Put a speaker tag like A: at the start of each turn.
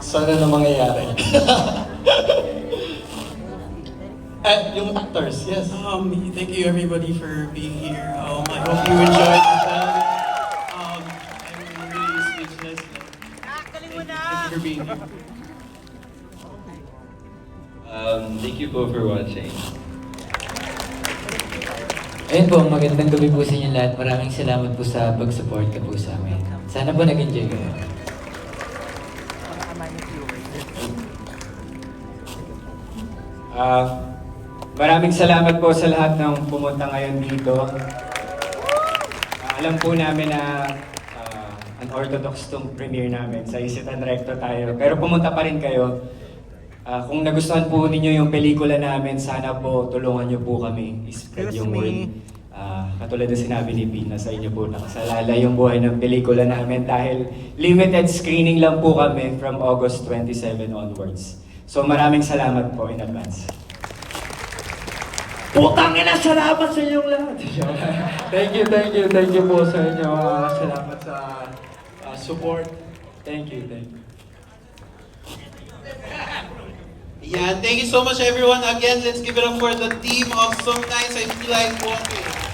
A: Sana na mangyayari. Yung actors, yes.
B: Thank you everybody for being here. I hope you enjoyed the film. I'm really speechless. Thank you for being here.
C: Thank you po for watching.
D: Ayun po, magandang gabi po sa inyo lahat. Maraming salamat po sa pag-support po sa amin. Sana po nag-enjoy kayo.
E: Maraming salamat po sa lahat ng pumunta ngayon dito. Alam po namin na unorthodox tong premiere namin. Sa Isitan Recto tayo. Pero pumunta pa rin kayo. Kung nagustuhan po ninyo yung pelikula namin, sana po tulungan nyo po kami i-spread yung word. Katulad na sinabi ni Pina, sa inyo po nakasalala yung buhay ng pelikula namin dahil limited screening lang po kami from August 27 onwards. So maraming salamat po in advance.
A: Putang ina, salamat sa inyong lahat. Thank you po sa inyo. Salamat sa support. Thank you.
B: Yeah, thank you so much everyone. Again, let's give it up for the team of Sometimes I Feel Like Walking.